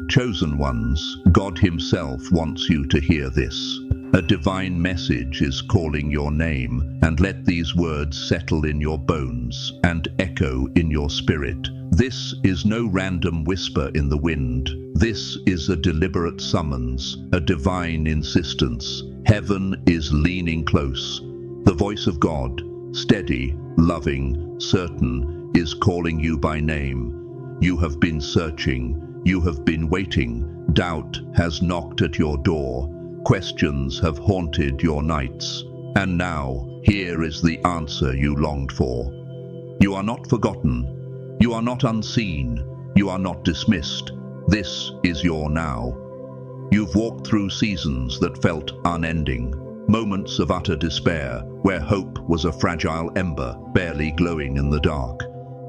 Chosen ones, God Himself wants you to hear this. A divine message is calling your name, and let these words settle in your bones and echo in your spirit. This is no random whisper in the wind. This is a deliberate summons, a divine insistence. Heaven is leaning close. The voice of God, steady, loving, certain, is calling you by name. You have been searching. You have been waiting. Doubt has knocked at your door. Questions have haunted your nights. And now, here is the answer you longed for. You are not forgotten. You are not unseen. You are not dismissed. This is your now. You've walked through seasons that felt unending. Moments of utter despair, where hope was a fragile ember, barely glowing in the dark.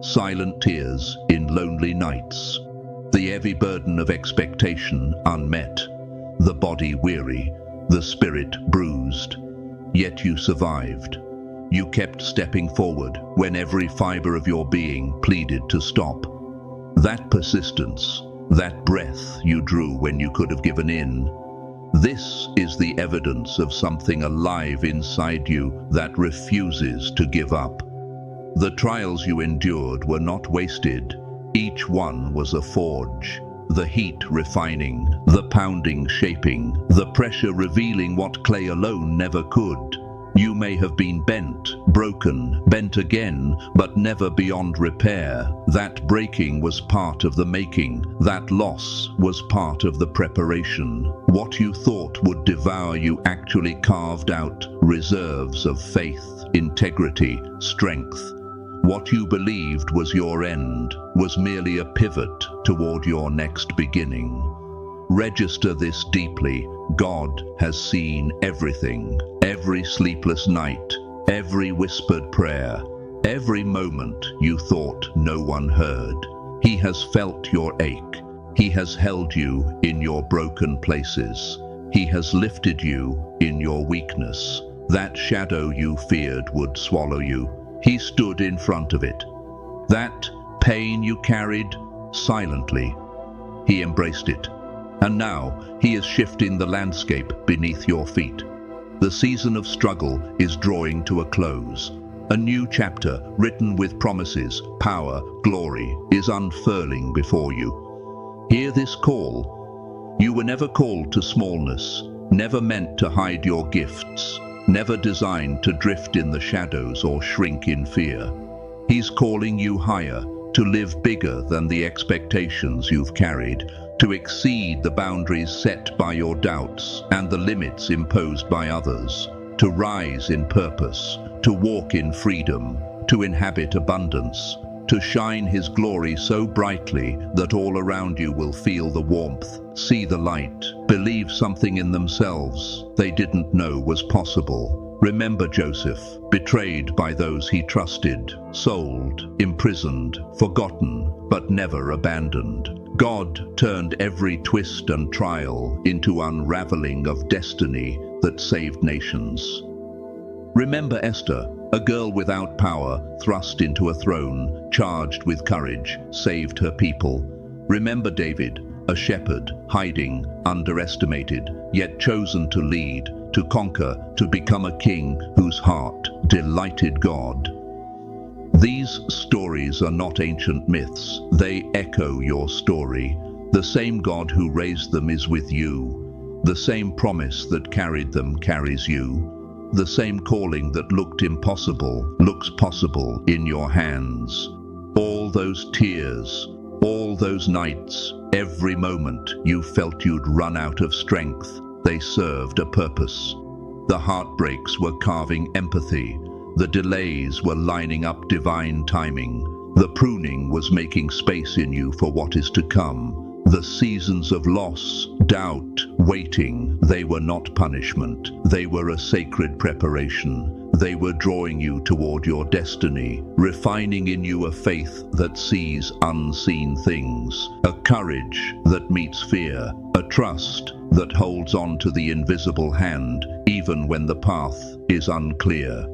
Silent tears in lonely nights. The heavy burden of expectation unmet. The body weary, the spirit bruised. Yet you survived. You kept stepping forward when every fiber of your being pleaded to stop. That persistence, that breath you drew when you could have given in. This is the evidence of something alive inside you that refuses to give up. The trials you endured were not wasted. Each one was a forge. The heat refining, the pounding shaping, the pressure revealing what clay alone never could. You may have been bent, broken, bent again, but never beyond repair. That breaking was part of the making. That loss was part of the preparation. What you thought would devour you actually carved out reserves of faith, integrity, strength. What you believed was your end was merely a pivot toward your next beginning. Register this deeply. God has seen everything, every sleepless night, every whispered prayer, every moment you thought no one heard. He has felt your ache. He has held you in your broken places. He has lifted you in your weakness. That shadow you feared would swallow you, He stood in front of it. That pain you carried silently, He embraced it. And now He is shifting the landscape beneath your feet. The season of struggle is drawing to a close. A new chapter, written with promises, power, glory, is unfurling before you. Hear this call. You were never called to smallness, never meant to hide your gifts, never designed to drift in the shadows or shrink in fear. He's calling you higher, to live bigger than the expectations you've carried, to exceed the boundaries set by your doubts and the limits imposed by others, to rise in purpose, to walk in freedom, to inhabit abundance, to shine His glory so brightly that all around you will feel the warmth, see the light, believe something in themselves they didn't know was possible. Remember Joseph, betrayed by those he trusted, sold, imprisoned, forgotten, but never abandoned. God turned every twist and trial into unraveling of destiny that saved nations. Remember Esther, a girl without power, thrust into a throne, charged with courage, saved her people. Remember David, a shepherd, hiding, underestimated, yet chosen to lead, to conquer, to become a king whose heart delighted God. These stories are not ancient myths, they echo your story. The same God who raised them is with you. The same promise that carried them carries you. The same calling that looked impossible looks possible in your hands. All those tears, all those nights, every moment you felt you'd run out of strength, they served a purpose. The heartbreaks were carving empathy. The delays were lining up divine timing. The pruning was making space in you for what is to come. The seasons of loss, doubt, waiting, they were not punishment. They were a sacred preparation. They were drawing you toward your destiny, refining in you a faith that sees unseen things, a courage that meets fear, a trust that holds on to the invisible hand even when the path is unclear.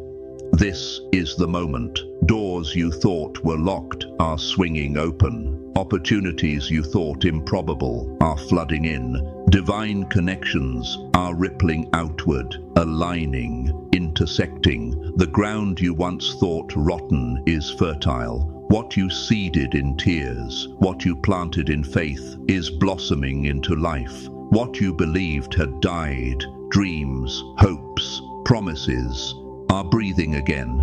This is the moment. Doors you thought were locked are swinging open. Opportunities you thought improbable are flooding in. Divine connections are rippling outward, aligning, intersecting. The ground you once thought rotten is fertile. What you seeded in tears, what you planted in faith, is blossoming into life. What you believed had died, dreams, hopes, promises, are breathing again.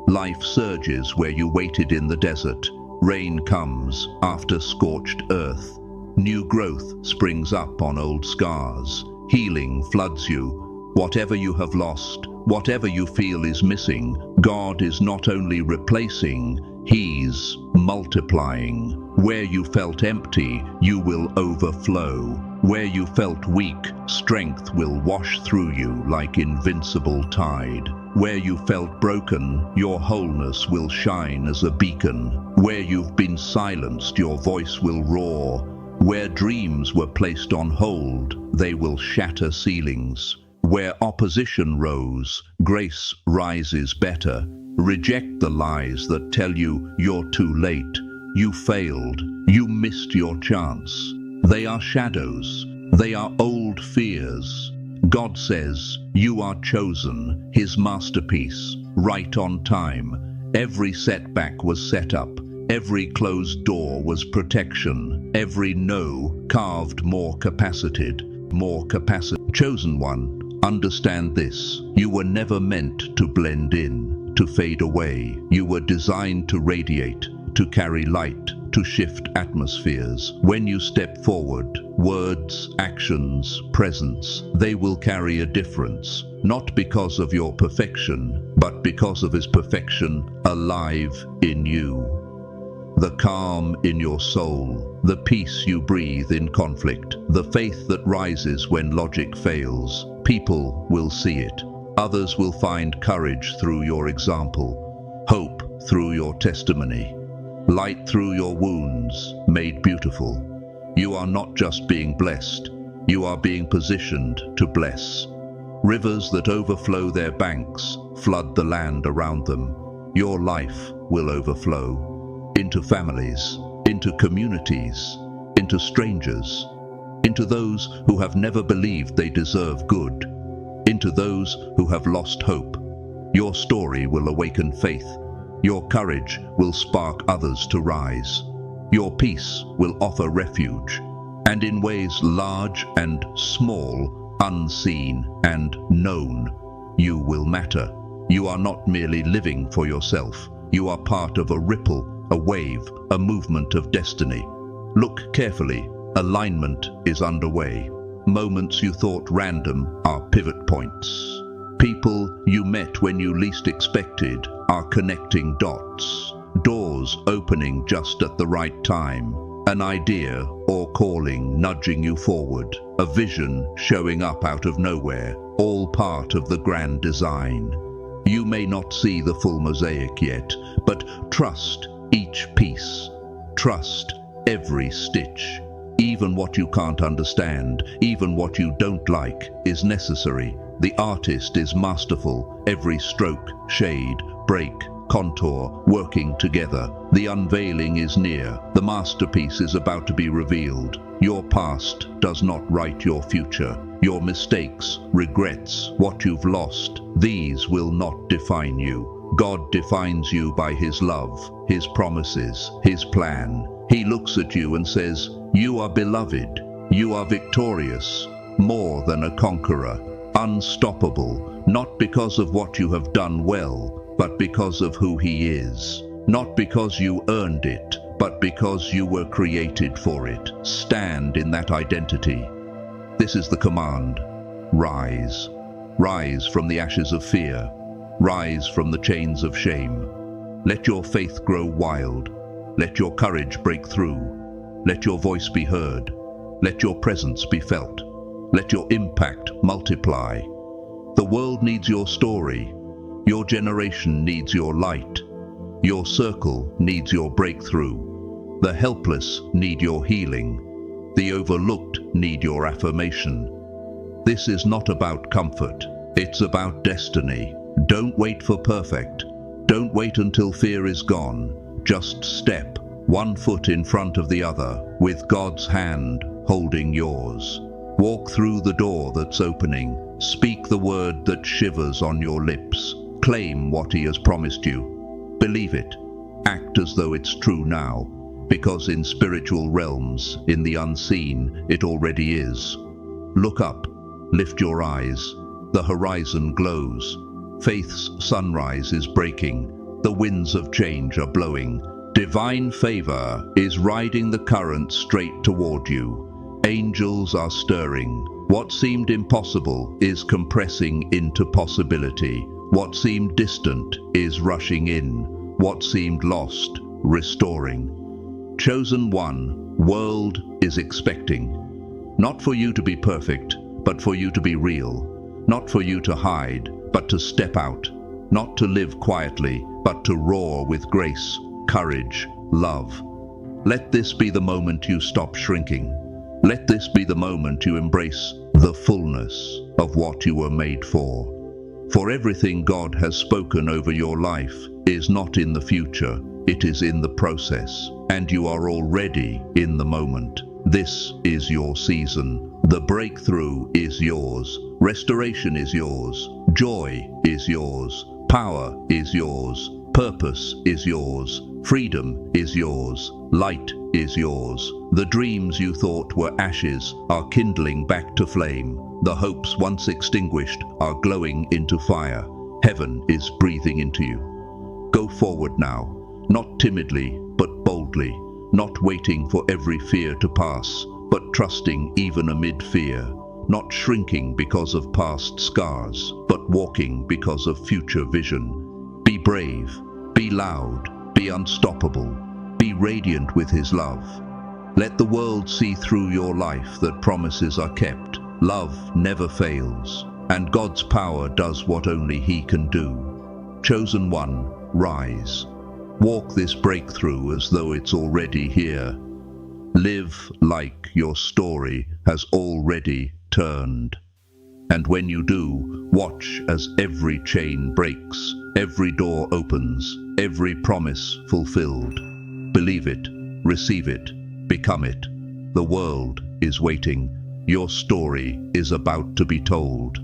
Life surges where you waited in the desert. Rain comes after scorched earth. New growth springs up on old scars. Healing floods you. Whatever you have lost, whatever you feel is missing, God is not only replacing, He's multiplying. Where you felt empty, you will overflow. Where you felt weak, strength will wash through you like invincible tide. Where you felt broken, your wholeness will shine as a beacon. Where you've been silenced, your voice will roar. Where dreams were placed on hold, they will shatter ceilings. Where opposition rose, grace rises better. Reject the lies that tell you you're too late. You failed. You missed your chance. They are shadows. They are old fears. God says, you are chosen, His masterpiece, right on time. Every setback was set up. Every closed door was protection. Every no carved more capacity. Chosen one, understand this. You were never meant to blend in, to fade away. You were designed to radiate, to carry light, to shift atmospheres. When you step forward, words, actions, presence, they will carry a difference. Not because of your perfection, but because of His perfection alive in you. The calm in your soul, the peace you breathe in conflict, the faith that rises when logic fails. People will see it. Others will find courage through your example, hope through your testimony, light through your wounds, made beautiful. You are not just being blessed, you are being positioned to bless. Rivers that overflow their banks flood the land around them. Your life will overflow into families, into communities, into strangers, into those who have never believed they deserve good, into those who have lost hope. Your story will awaken faith. Your courage will spark others to rise. Your peace will offer refuge. And in ways large and small, unseen and known, you will matter. You are not merely living for yourself. You are part of a ripple, a wave, a movement of destiny. Look carefully. Alignment is underway. Moments you thought random are pivot points. People you met when you least expected are connecting dots. Doors opening just at the right time. An idea or calling nudging you forward. A vision showing up out of nowhere. All part of the grand design. You may not see the full mosaic yet, but trust each piece. Trust every stitch. Even what you can't understand, even what you don't like, is necessary. The artist is masterful. Every stroke, shade, break, contour, working together. The unveiling is near. The masterpiece is about to be revealed. Your past does not write your future. Your mistakes, regrets, what you've lost, these will not define you. God defines you by His love, His promises, His plan. He looks at you and says, you are beloved, you are victorious, more than a conqueror, unstoppable, not because of what you have done well, but because of who He is. Not because you earned it, but because you were created for it. Stand in that identity. This is the command. Rise. Rise from the ashes of fear. Rise from the chains of shame. Let your faith grow wild. Let your courage break through. Let your voice be heard. Let your presence be felt. Let your impact multiply. The world needs your story. Your generation needs your light. Your circle needs your breakthrough. The helpless need your healing. The overlooked need your affirmation. This is not about comfort. It's about destiny. Don't wait for perfect. Don't wait until fear is gone. Just step, one foot in front of the other, with God's hand holding yours. Walk through the door that's opening. Speak the word that shivers on your lips. Claim what He has promised you. Believe it. Act as though it's true now, because in spiritual realms, in the unseen, it already is. Look up. Lift your eyes. The horizon glows. Faith's sunrise is breaking. The winds of change are blowing. Divine favor is riding the current straight toward you. Angels are stirring. What seemed impossible is compressing into possibility. What seemed distant is rushing in. What seemed lost, restoring. Chosen one, world is expecting. Not for you to be perfect, but for you to be real. Not for you to hide, but to step out. Not to live quietly, but to roar with grace, courage, love. Let this be the moment you stop shrinking. Let this be the moment you embrace the fullness of what you were made for. For everything God has spoken over your life is not in the future, it is in the process, and you are already in the moment. This is your season. The breakthrough is yours. Restoration is yours. Joy is yours. Power is yours. Purpose is yours. Freedom is yours. Light is yours. The dreams you thought were ashes are kindling back to flame. The hopes once extinguished are glowing into fire. Heaven is breathing into you. Go forward now, not timidly, but boldly, not waiting for every fear to pass, but trusting even amid fear, not shrinking because of past scars, but walking because of future vision. Be brave, be loud, be unstoppable, be radiant with His love. Let the world see through your life that promises are kept. Love never fails, and God's power does what only He can do. Chosen one, rise. Walk this breakthrough as though it's already here. Live like your story has already turned. And when you do, watch as every chain breaks, every door opens, every promise fulfilled. Believe it, receive it, become it. The world is waiting. Your story is about to be told.